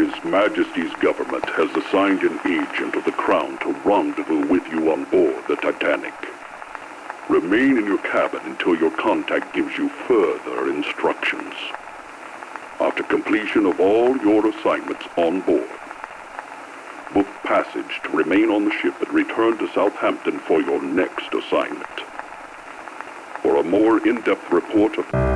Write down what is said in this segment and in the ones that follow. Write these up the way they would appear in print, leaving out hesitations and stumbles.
His Majesty's government has assigned an agent of the Crown to rendezvous with you on board the Titanic. Remain in your cabin until your contact gives you further instructions. After completion of all your assignments on board, book passage to remain on the ship and return to Southampton for your next assignment. For a more in-depth report of...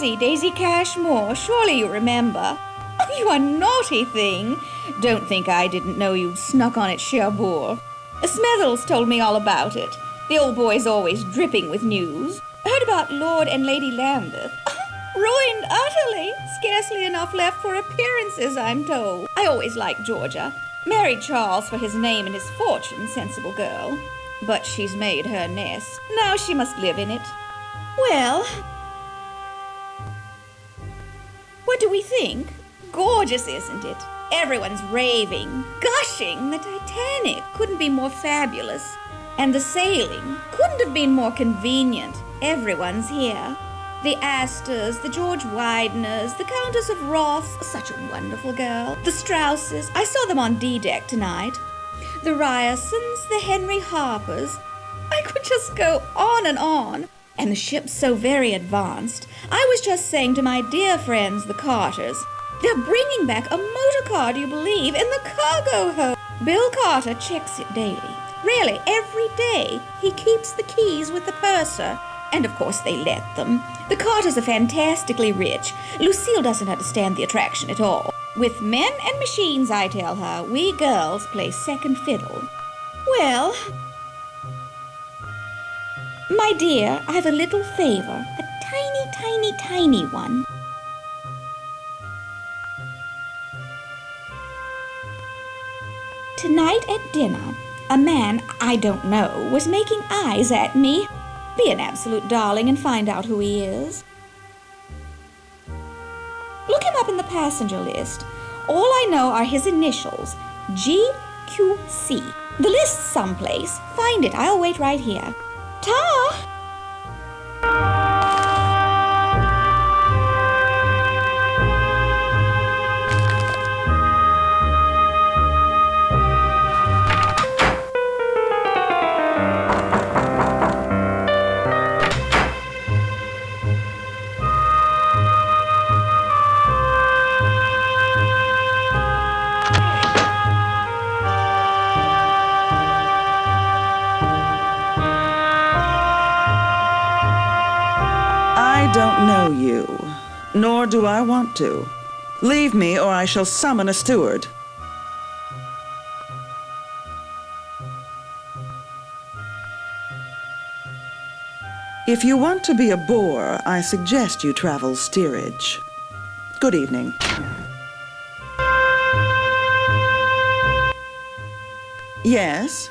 Daisy, Daisy Cashmore. Surely you remember. Oh, you are naughty thing. Don't think I didn't know you'd snuck on at Cherbourg. Smethels told me all about it. The old boy's always dripping with news. Heard about Lord and Lady Lambeth. Ruined utterly. Scarcely enough left for appearances, I'm told. I always liked Georgia. Married Charles for his name and his fortune, sensible girl. But she's made her nest. Now she must live in it. Well, what do we think? Gorgeous, isn't it? Everyone's raving, gushing. The Titanic couldn't be more fabulous. And the sailing couldn't have been more convenient. Everyone's here. The Astors, the George Wideners, the Countess of Ross, such a wonderful girl. The Strausses, I saw them on D-deck tonight. The Ryersons, the Henry Harpers. I could just go on and on. And the ship's so very advanced. I was just saying to my dear friends, the Carters, they're bringing back a motor car, do you believe, in the cargo hold. Bill Carter checks it daily. Really, every day. He keeps the keys with the purser. And of course they let them. The Carters are fantastically rich. Lucille doesn't understand the attraction at all. With men and machines, I tell her, we girls play second fiddle. Well, my dear, I have a little favor. A tiny, tiny, tiny one. Tonight at dinner, a man I don't know was making eyes at me. Be an absolute darling and find out who he is. Look him up in the passenger list. All I know are his initials, GQC. The list's someplace. Find it. I'll wait right here. Ta! I don't know you, nor do I want to. Leave me or I shall summon a steward. If you want to be a bore, I suggest you travel steerage. Good evening. Yes?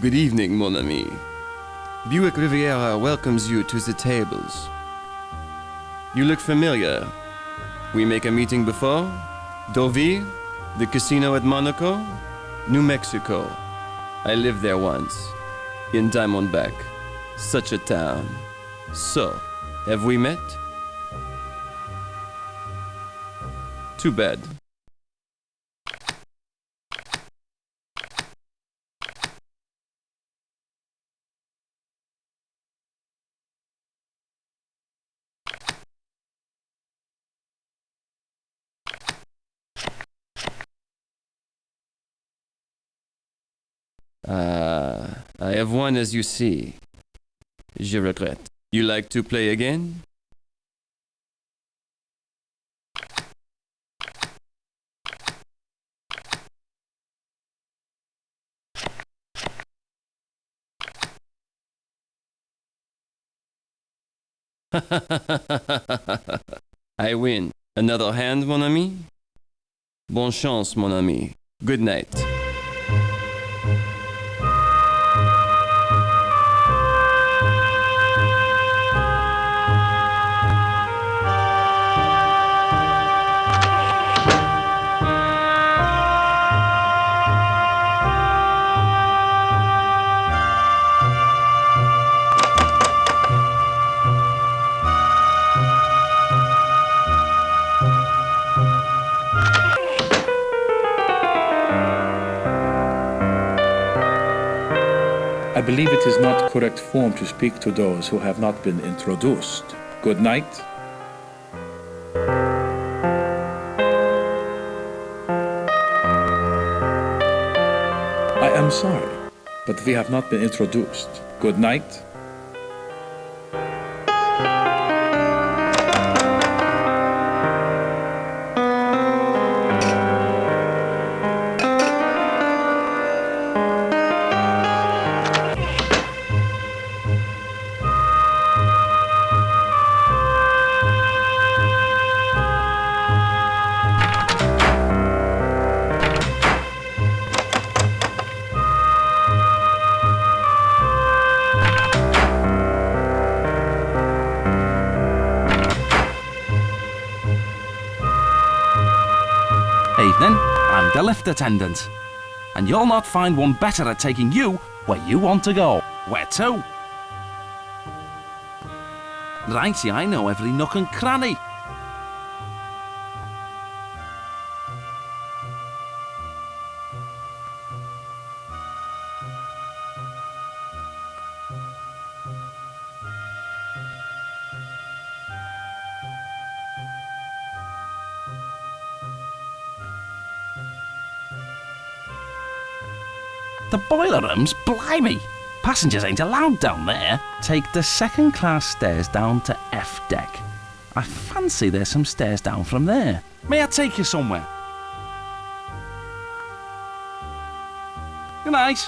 Good evening, mon ami. Buick Riviera welcomes you to the tables. You look familiar. We make a meeting before? Deauville? The casino at Monaco? New Mexico. I lived there once. In Diamondback. Such a town. So, have we met? Too bad. I have won as you see. Je regrette. You like to play again? I win. Another hand, mon ami? Bonne chance, mon ami. Good night. I believe it is not correct form to speak to those who have not been introduced. Good night. I am sorry. but we have not been introduced. Good night. Evening, I'm the lift attendant. And you'll not find one better at taking you where you want to go. Where to? Righty, I know every nook and cranny. The boiler room's blimey. Passengers ain't allowed down there. Take the second-class stairs down to F deck. I fancy there's some stairs down from there. May I take you somewhere? Good night.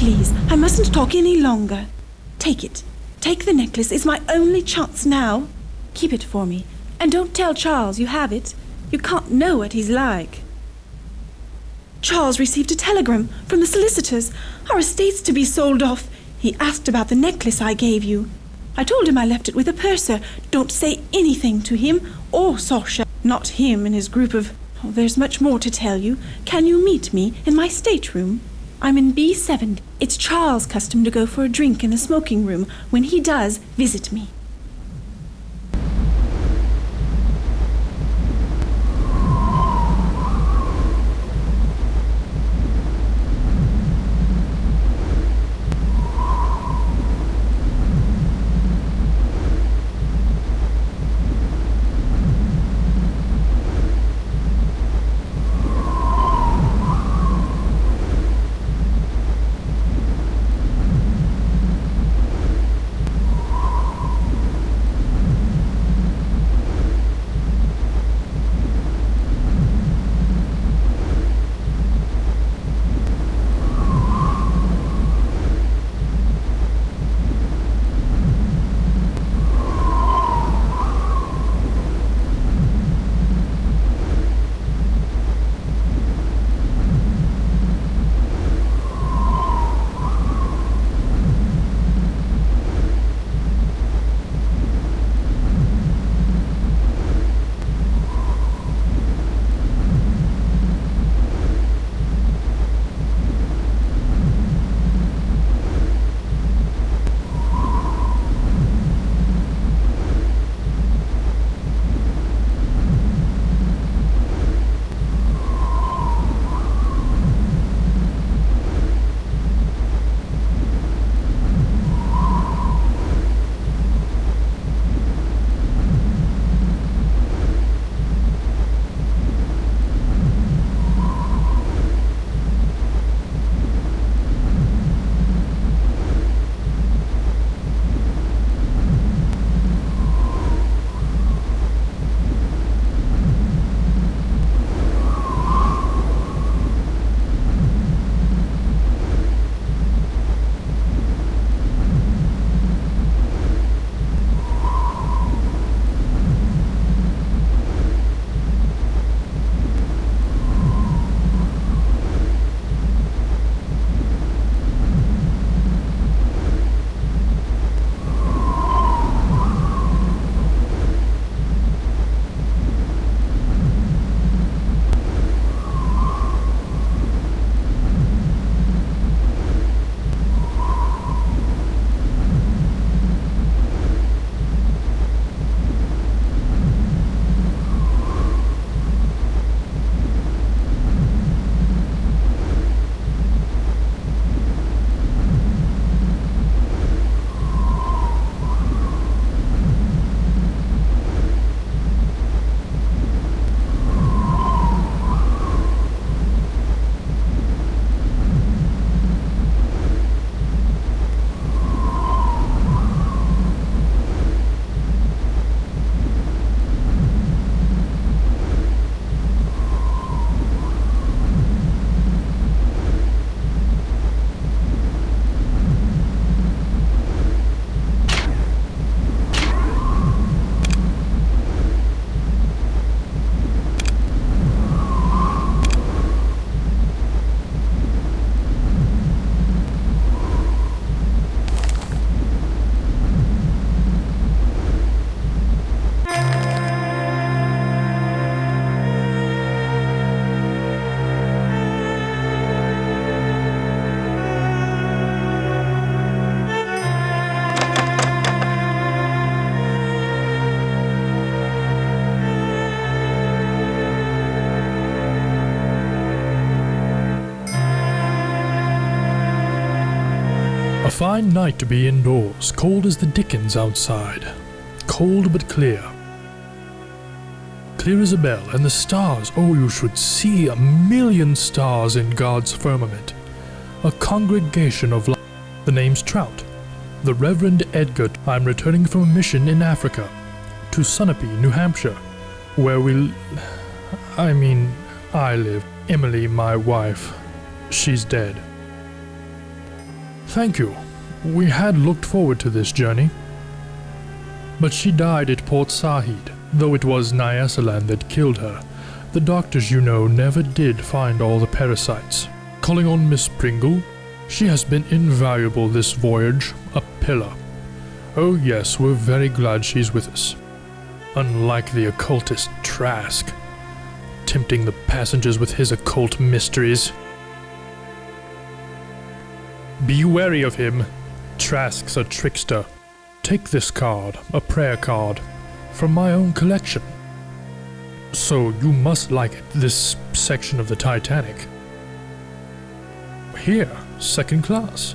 Please, I mustn't talk any longer. Take it. Take the necklace. It's my only chance now. Keep it for me. And don't tell Charles you have it. You can't know what he's like. Charles received a telegram from the solicitors. Our estate's to be sold off. He asked about the necklace I gave you. I told him I left it with a purser. Don't say anything to him or Sasha. Not him and his group of... Oh, there's much more to tell you. Can you meet me in my stateroom? I'm in B7. It's Charles' custom to go for a drink in the smoking room. When he does, visit me. fine night to be indoors, cold as the dickens outside. Cold but clear. Clear as a bell, and the stars, oh, you should see 1,000,000 stars in God's firmament. A congregation of light. The name's Trout. The Reverend Edgar. I'm returning from a mission in Africa, to Sunapee, New Hampshire, where I live. Emily, my wife, she's dead. Thank you. We had looked forward to this journey. But she died at Port Said, though it was Nyasaland that killed her. The doctors, you know, never did find all the parasites. Calling on Miss Pringle, she has been invaluable this voyage, a pillar. Oh yes, we're very glad she's with us. Unlike the occultist Trask, tempting the passengers with his occult mysteries. Be wary of him. Trask's a trickster. Take this card, a prayer card, from my own collection. So you must like it, this section of the Titanic. Here, second class.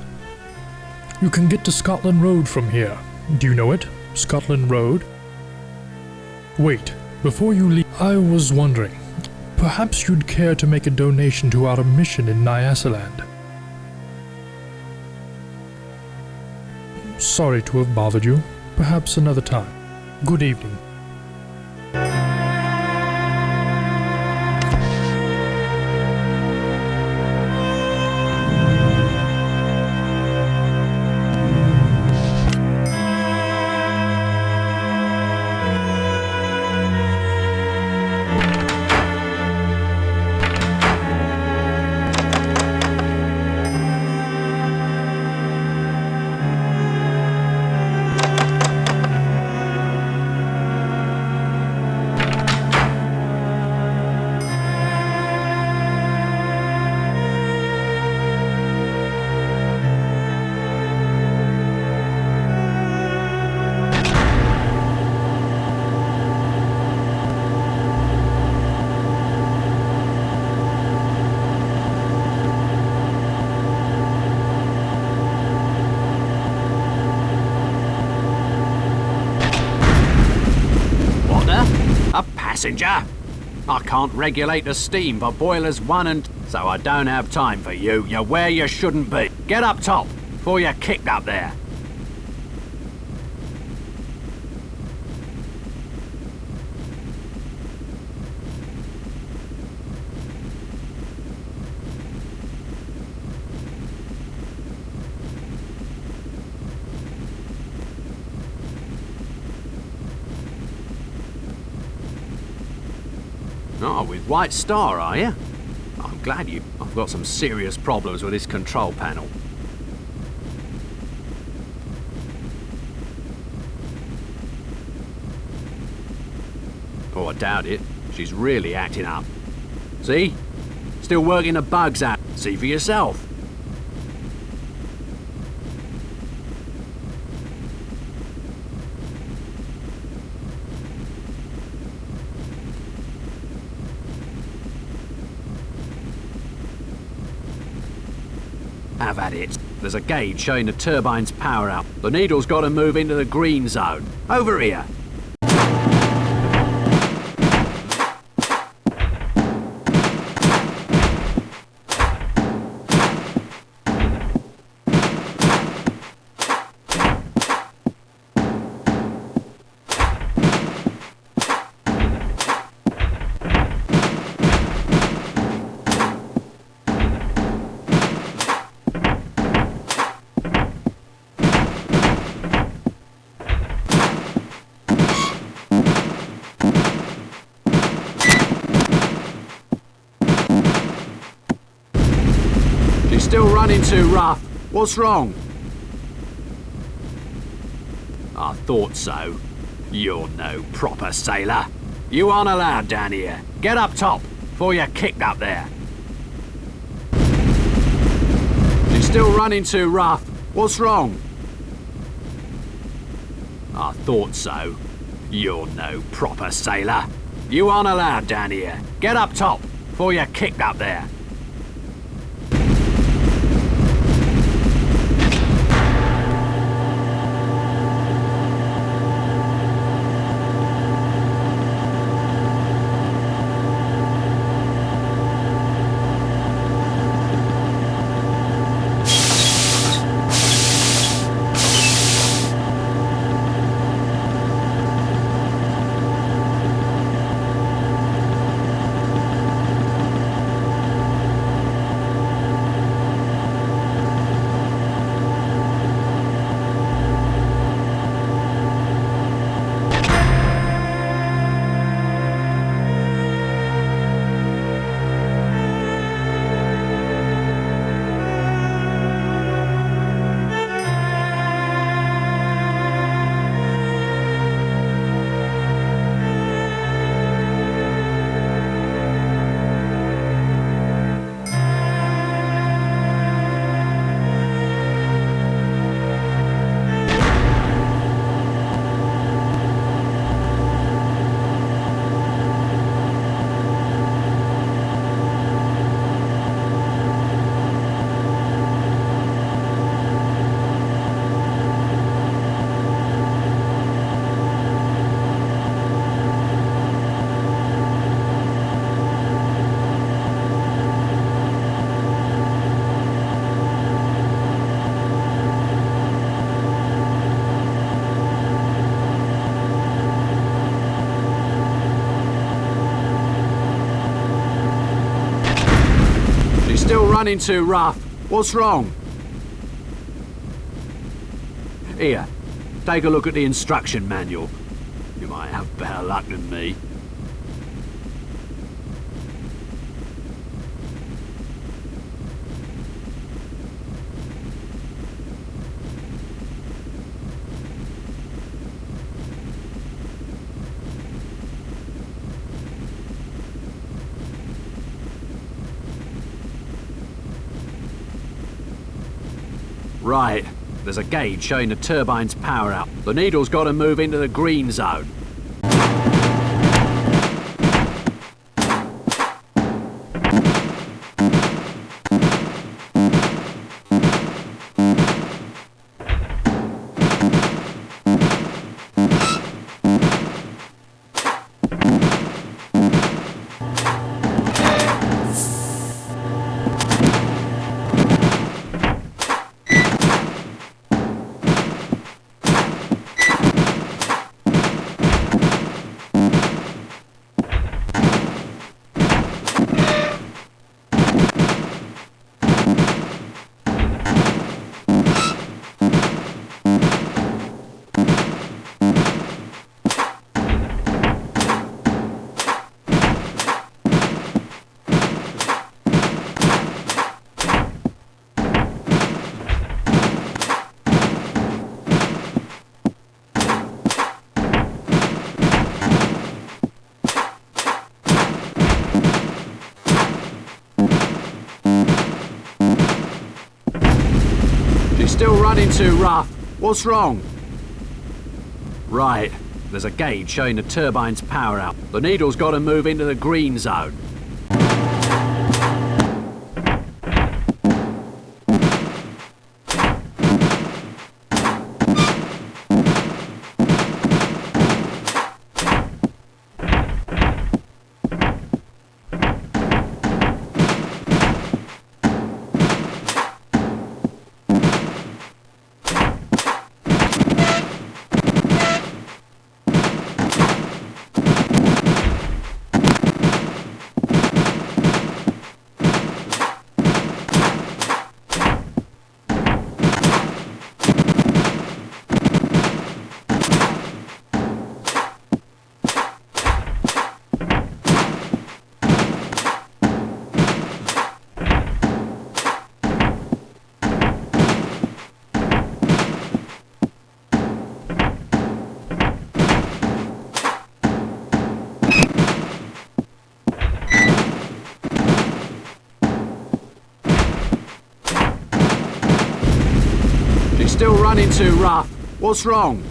You can get to Scotland Road from here. Do you know it? Scotland Road? Wait, before you leave, I was wondering, perhaps you'd care to make a donation to our mission in Nyasaland. Sorry to have bothered you. Perhaps another time. Good evening. Passenger. I can't regulate the steam for boilers 1 and... So I don't have time for you. You're where you shouldn't be. Get up top before you're kicked up there. Oh, with White Star, are you? I'm glad you... I've got some serious problems with this control panel. Oh, I doubt it. She's really acting up. See? Still working the bugs out. See for yourself. Have at it. There's a gauge showing the turbine's power up. The needle's got to move into the green zone. Over here. Still running too rough. What's wrong? I thought so. You're no proper sailor. You aren't allowed down here. Get up top before you're kicked up there. She's still running too rough. What's wrong? I thought so. You're no proper sailor. You aren't allowed down here. Get up top before you're kicked up there. running too rough. What's wrong? Here, take a look at the instruction manual. You might have better luck than me. Right, there's a gauge showing the turbine's power out. The needle's got to move into the green zone. Still running too rough. What's wrong? Right, there's a gauge showing the turbine's power out. The needle's got to move into the green zone. Still running too rough. What's wrong?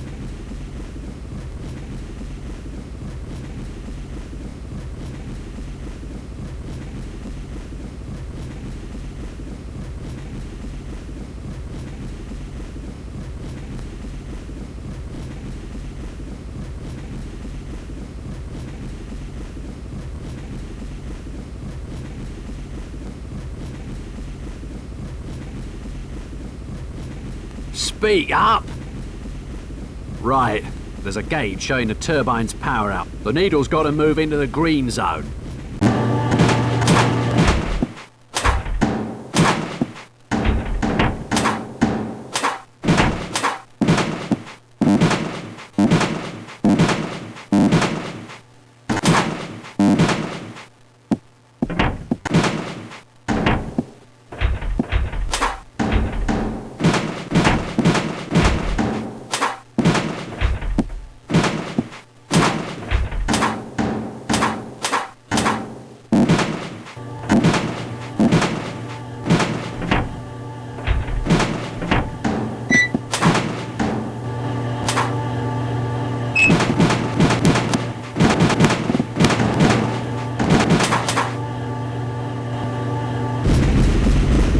Speak up! Right, there's a gauge showing the turbine's power out. The needle's got to move into the green zone.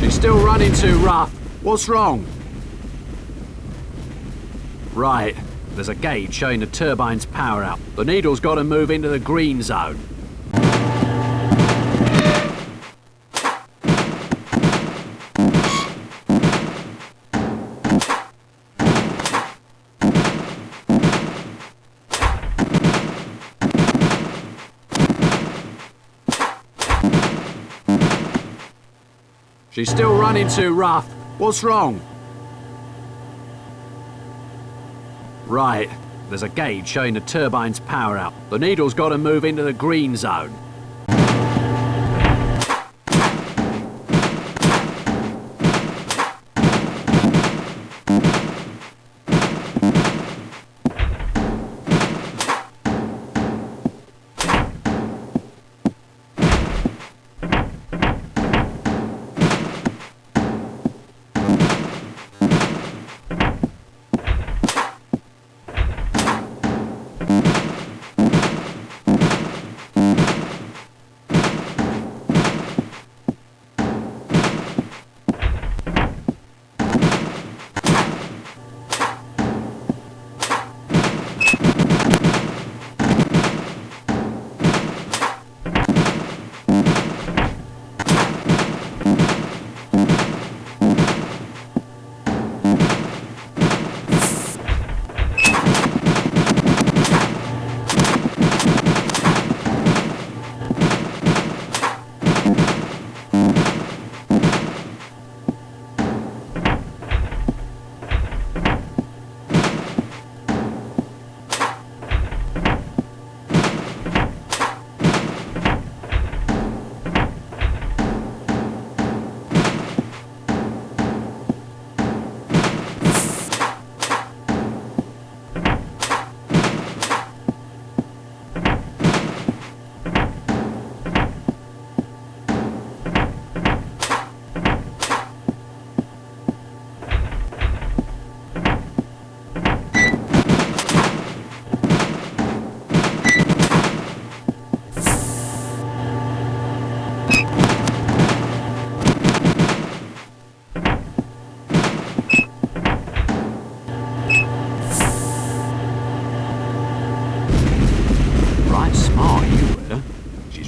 Still running too rough. What's wrong? Right, there's a gauge showing the turbine's power out. The needle's got to move into the green zone. She's still running too rough. What's wrong? Right. There's a gauge showing the turbine's power out. The needle's got to move into the green zone.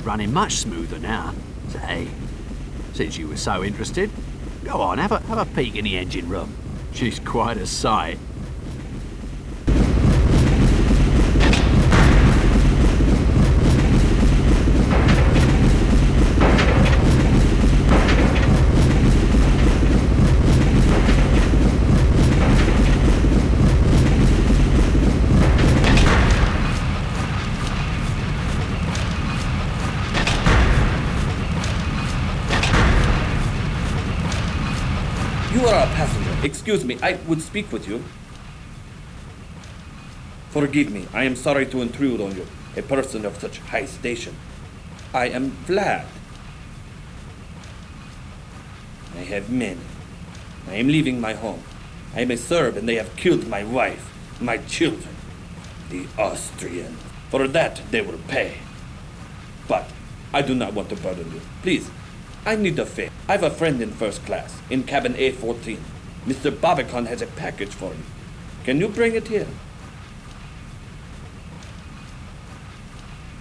Running much smoother now. Say, since you were so interested, go on, have a peek in the engine room. She's quite a sight. You are a passenger. Excuse me, I would speak with you. Forgive me, I am sorry to intrude on you, a person of such high station. I am Vlad. I have men. I am leaving my home. I am a Serb and they have killed my wife, my children. The Austrians. For that they will pay. But I do not want to burden you. Please, I need a favor. I have a friend in first class, in cabin A14. Mr. Barbican has a package for you. Can you bring it here?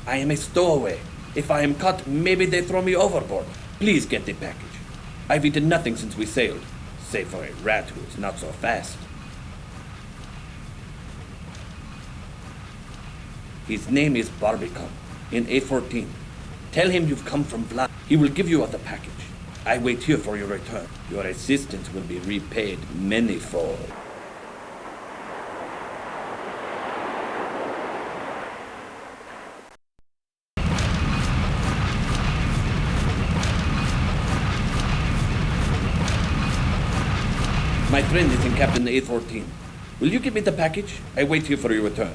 I am a stowaway. If I am caught, maybe they throw me overboard. Please get the package. I've eaten nothing since we sailed, save for a rat who is not so fast. His name is Barbican, in A14. Tell him you've come from Vlad. He will give you the package. I wait here for your return. Your assistance will be repaid manyfold. My friend is in Captain A14. Will you give me the package? I wait here for your return.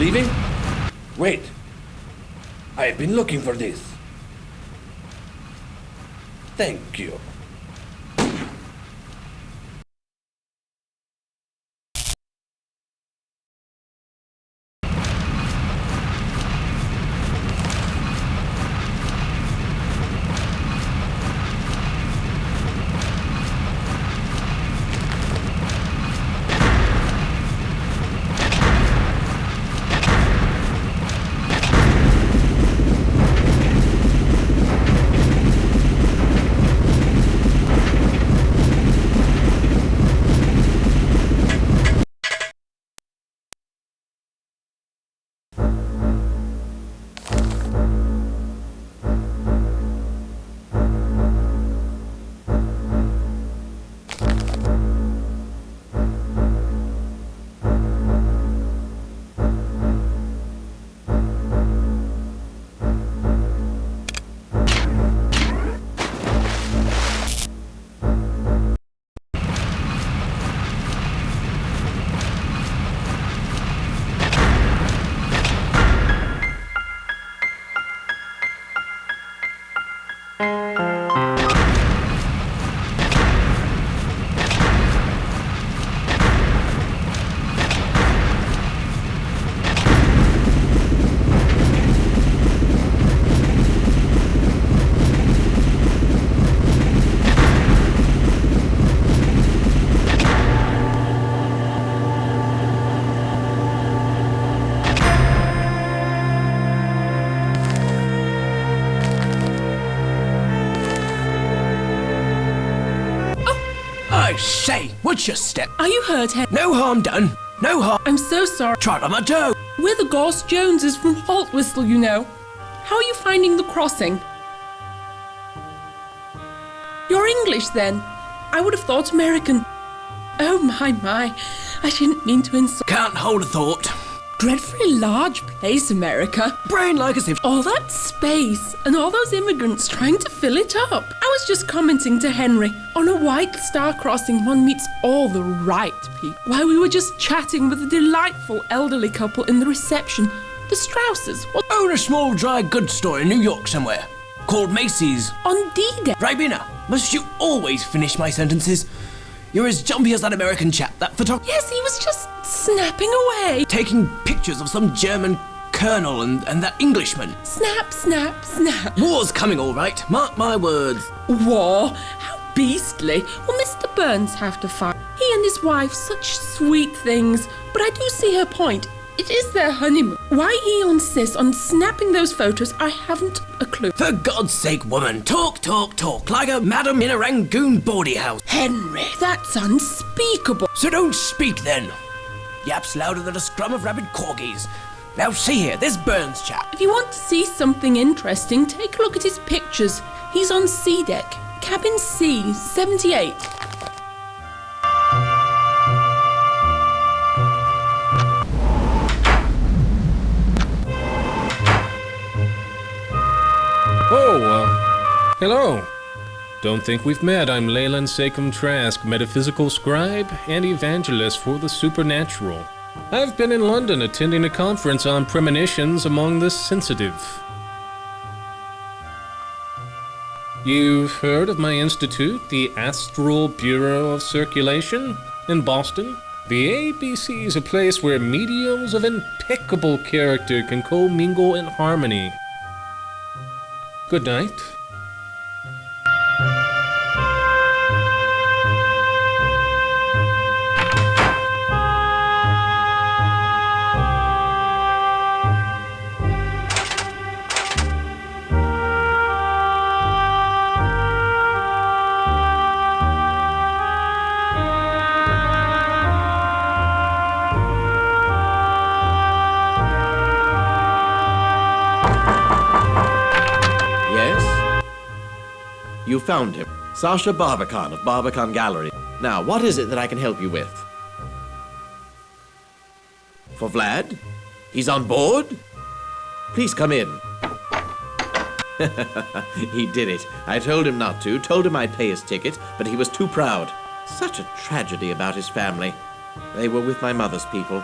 leaving? Wait. I have been looking for this. Thank you. I say, what's your step? Are you hurt, Henry? No harm done. No harm. I'm so sorry. Trot on my toe. We're the Ghost Joneses from Haltwhistle, you know. How are you finding the crossing? You're English, then? I would have thought American. Oh, my. I didn't mean to insult. Can't hold a thought. Dreadfully large place, America. Brain like as if... All that space and all those immigrants trying to fill it up. I was just commenting to Henry, on a White Star crossing one meets all the right people. While we were just chatting with a delightful elderly couple in the reception, the Strausses. Own a small dry goods store in New York somewhere, called Macy's. On D-Day. Ribena, must you always finish my sentences? You're as jumpy as that American chap, that photographer. Yes, he was just snapping away. Taking pictures of some German colonel and that Englishman. Snap, snap, snap. War's coming all right, mark my words. War? How beastly. Will Mr. Burns have to fight? He and his wife, such sweet things. But I do see her point. It is their honeymoon. Why he insists on snapping those photos, I haven't a clue. For God's sake, woman, talk, like a madam in a Rangoon bawdy house. Henry, that's unspeakable. So don't speak then. Yaps louder than a scrum of rabid corgis. Now see here, this Burns chap. If you want to see something interesting, take a look at his pictures. He's on C deck, cabin C, 78. Hello. Don't think we've met. I'm Leyland Sekum Trask, metaphysical scribe and evangelist for the supernatural. I've been in London attending a conference on premonitions among the sensitive. You've heard of my institute, the Astral Bureau of Circulation, in Boston? The ABC is a place where mediums of impeccable character can commingle in harmony. Good night. You found him. Sasha Barbican of Barbican Gallery. Now, what is it that I can help you with? For Vlad? He's on board? Please come in. He did it. I told him not to, told him I'd pay his ticket, but he was too proud. Such a tragedy about his family. They were with my mother's people.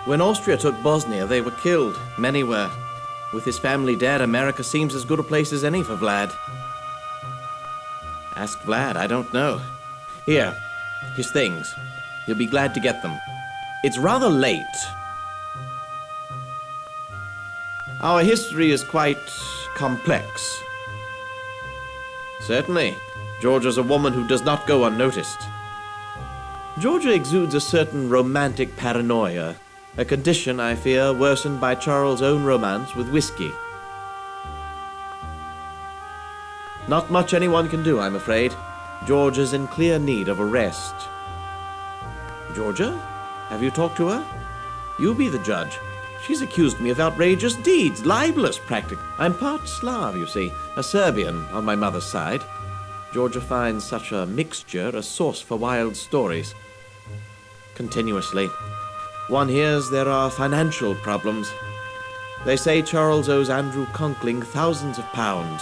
When Austria took Bosnia, they were killed. Many were. With his family dead, America seems as good a place as any for Vlad. Ask Vlad, I don't know. Here, his things. He'll be glad to get them. It's rather late. Our history is quite complex. Certainly. Georgia's a woman who does not go unnoticed. Georgia exudes a certain romantic paranoia, a condition, I fear, worsened by Charles' own romance with whiskey. Not much anyone can do, I'm afraid. Georgia's in clear need of a rest. Georgia? Have you talked to her? You be the judge. She's accused me of outrageous deeds, libelous practically. I'm part Slav, you see, a Serbian on my mother's side. Georgia finds such a mixture a source for wild stories. Continuously. One hears there are financial problems. They say Charles owes Andrew Conkling thousands of pounds.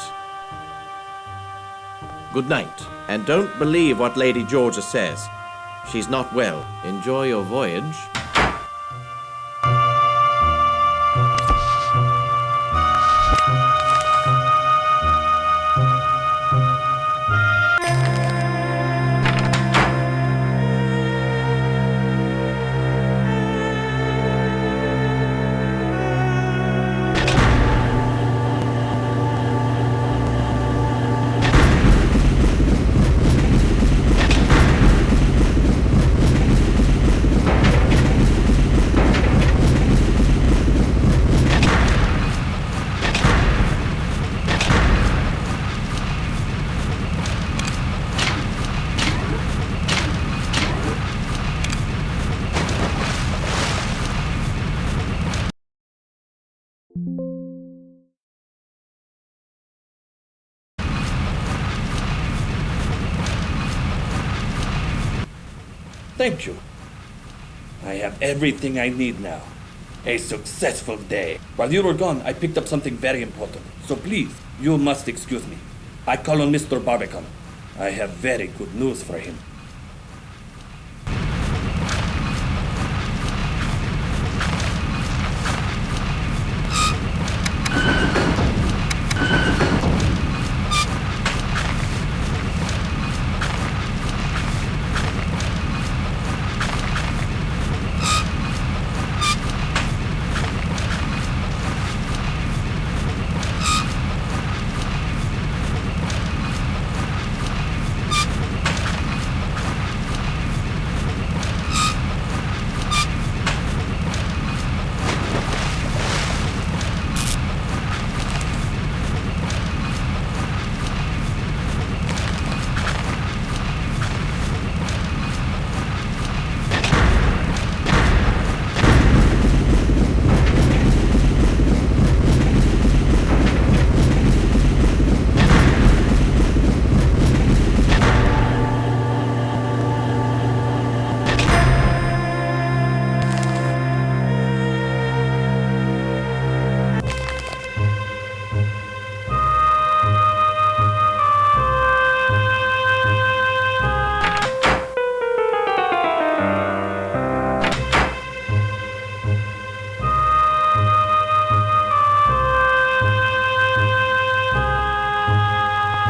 Good night, and don't believe what Lady Georgia says. She's not well. Enjoy your voyage. Thank you. I have everything I need now. A successful day. While you were gone, I picked up something very important. So please, you must excuse me. I call on Mr. Barbican. I have very good news for him.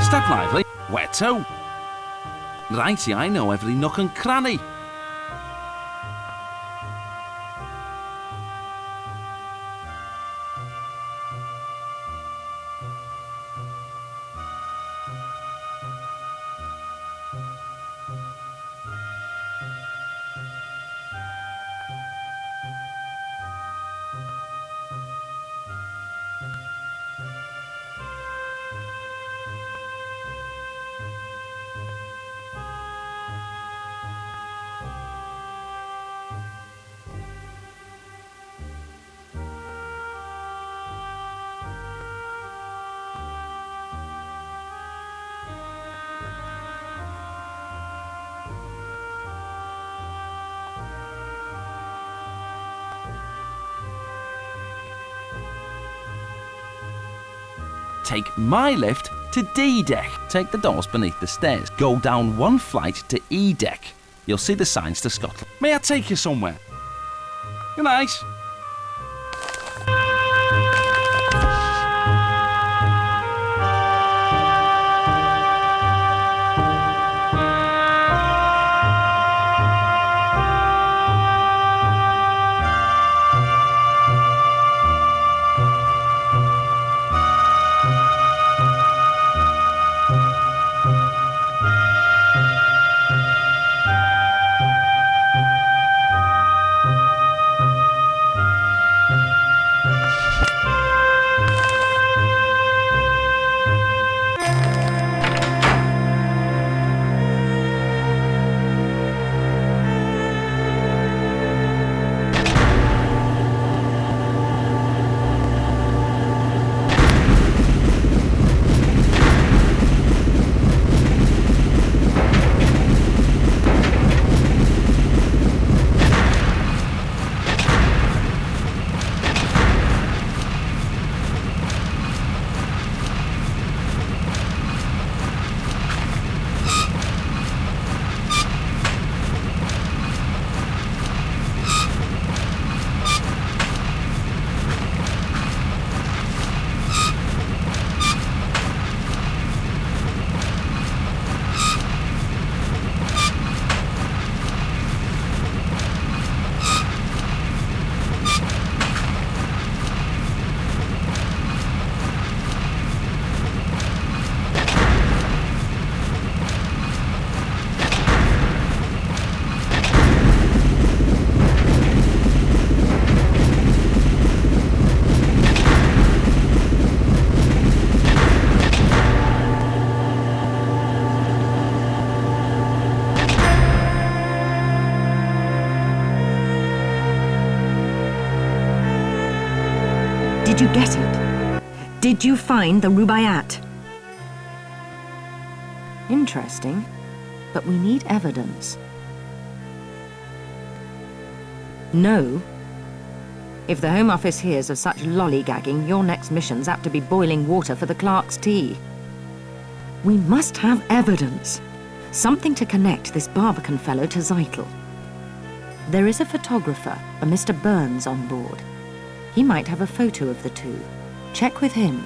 Step lively. Where to? Righty, I know every nook and cranny. Take my lift to D deck. Take the doors beneath the stairs. Go down one flight to E deck. You'll see the signs to Scotland. May I take you somewhere? Good night. Did you get it? Did you find the rubayat? Interesting, but we need evidence. No. If the Home Office hears of such lollygagging, your next mission's apt to be boiling water for the clerk's tea. We must have evidence. Something to connect this Barbican fellow to Zeitel. There is a photographer, a Mr. Burns, on board. He might have a photo of the two. Check with him.